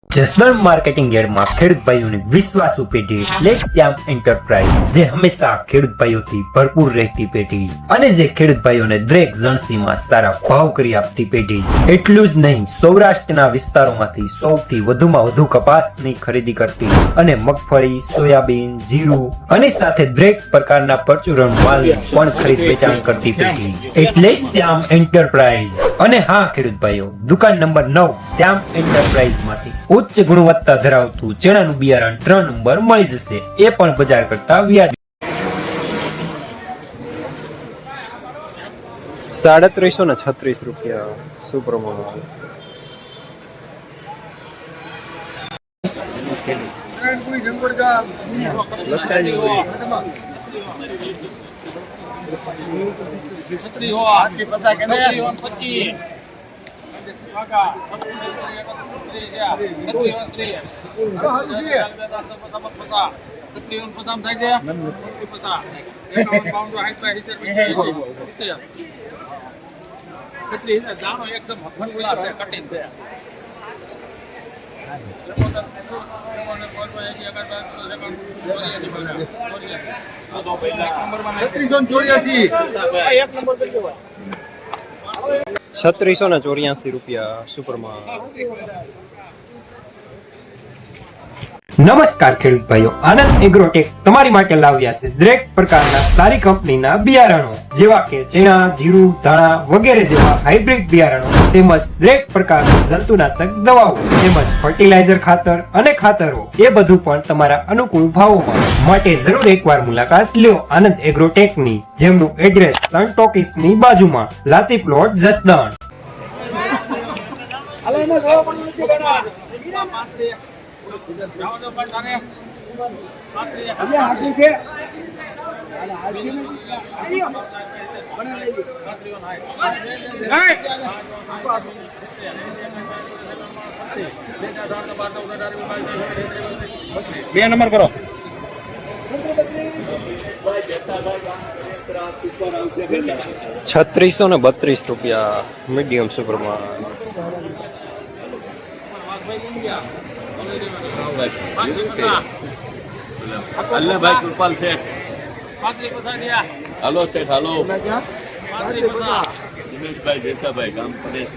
Jasdan marketing યાર્ડમાં ખેડૂત ભાઈઓની વિશ્વાસુ પેઢી એટલે શ્યામ એન્ટરપ્રાઇઝ, જે હંમેશા ખેડૂત ભાઈઓથી ભરપૂર રહેતી પેઢી અને જે ખેડૂત ભાઈઓને દરેક જણસીમાં સારા ભાવ કરી આપતી પેઢી. એટલું જ નહીં, સૌરાષ્ટ્રના વિસ્તારોમાંથી સૌથી વધુમાં વધુ કપાસની ખરીદી કરતી અને મગફળી, સોયાબીન, જીરું અને સાથે દરેક પ્રકારના પરચુરણ માલ પણ ખરીદ વેચાણ કરતી પેઢી એટલે શ્યામ એન્ટરપ્રાઇઝ. અને હા ખેડૂત ભાઈઓ, દુકાન નંબર 9 શ્યામ એન્ટરપ્રાઇઝ માંથી ઉચ્ચ ગુણવત્તા ધરાવતું ચણાનું બિયારણ 3 નંબર મળી જશે, એ પણ બજાર કરતા વ્યાજ. 336 રૂપિયા સુપ્રમોમાં. ₹3684 સુપરમાં. નમસ્કાર ખેડૂત ભાઈઓ, આનંદ એગ્રોટેક તમારી માટે લાવ્યા છે દરેક પ્રકારના સારી કંપનીના બિયારણો, જેવા કે ચણા, જીરું, ધાણા વગેરે જેવા હાઇબ્રિડ બિયારણો, તેમજ દરેક પ્રકારની જંતુનાશક દવાઓ, તેમજ ફર્ટિલાઇઝર ખાતર અને ખાતરો, એ બધું પણ તમારા અનુકૂળ ભાવોમાં. માટે જરૂર એકવાર મુલાકાત લ્યો આનંદ એગ્રોટેકની, જેમનું એડ્રેસ સન ટોકીસની બાજુમાં, લાતી પ્લોટ, જસદણ. બે નંબર કરો. ₹3632 મીડિયમ સુપરમાં. અલ્લાભાઈ કૃપાલ શેઠ. હાલો શેઠ, હાલો. દિનેશભાઈ જેસાભાઈ ગામ પરેશ.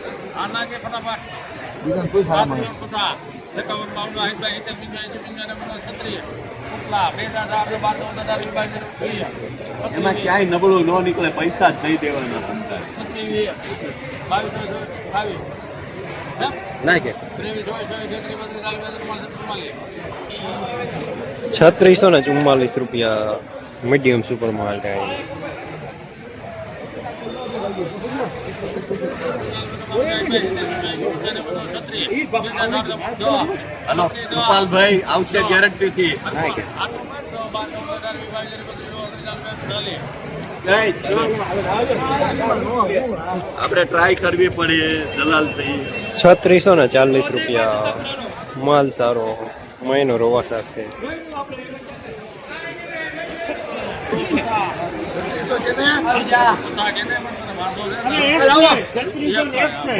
એમાં ક્યાંય નબળું ન નીકળે, પૈસા જ જઈ દેવાના. ના કે ₹3644 મીડિયમ સુપરમાં. હલો કૃપાલભાઈ આવશે ગેરંટીથી. આપણે ટ્રાય કરવી પડે દલાલ થઈ. ₹3640 માલ સારો, મહિનો રોવા સાથે.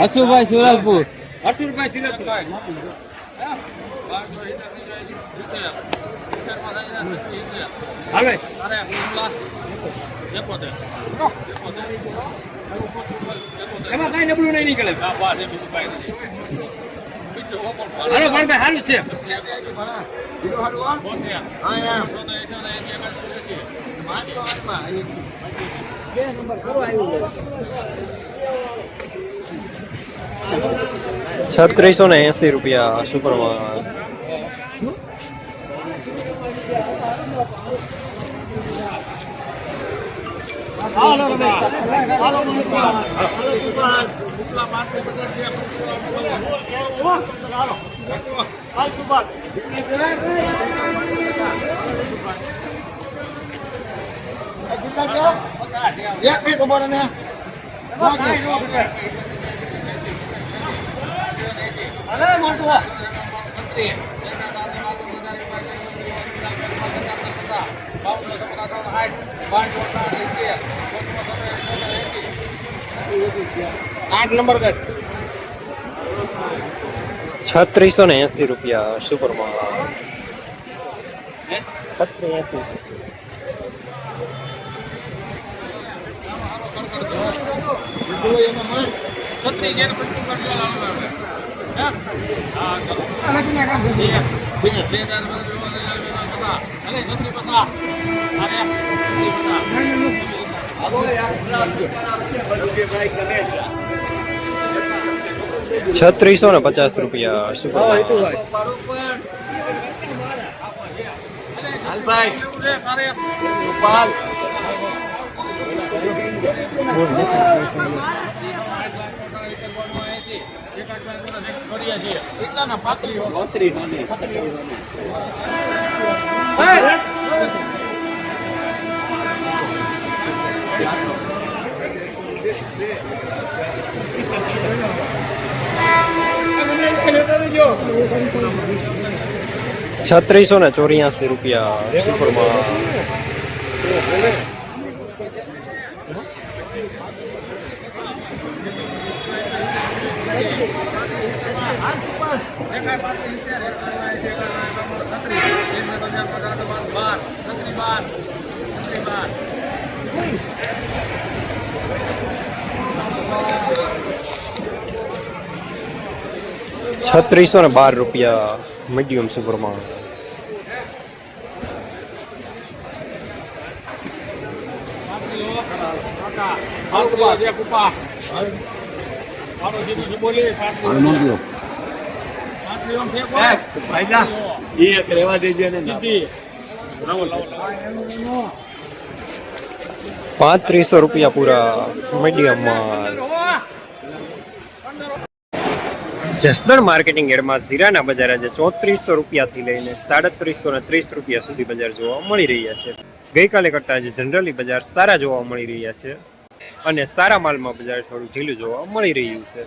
અશુભાઈ સુરજપુર. અશુભાઈ સુરજપુર. હવે એમાં કઈ નબળું નહીં નીકળે. હાલો ભાઈ, સારું છે. ₹3680 સુપરમાં. आठ नंबर का ₹3680 સુપરમાં 3680. ₹3650 સુપરમાં હાલભાઈ ગોપાલ ₹3684 સુપરમાં ₹3612 મીડિયમ સુપરમાં ભાઈલા એ એક રહેવા દેજે ને ના. ₹3500 પૂરા મીડિયમ માલ. જસદણ માર્કેટિંગ યાર્ડમાં જીરાના બજાર આજે ₹3400 થી લઈને ₹3730 સુધી બજાર જોવા મળી રહ્યા છે. ગઈકાલે કરતાં આજે જનરલી બજાર સારા જોવા મળી રહ્યા છે અને સારા માલમાં બજાર થોડું ઢીલું જોવા મળી રહ્યું છે.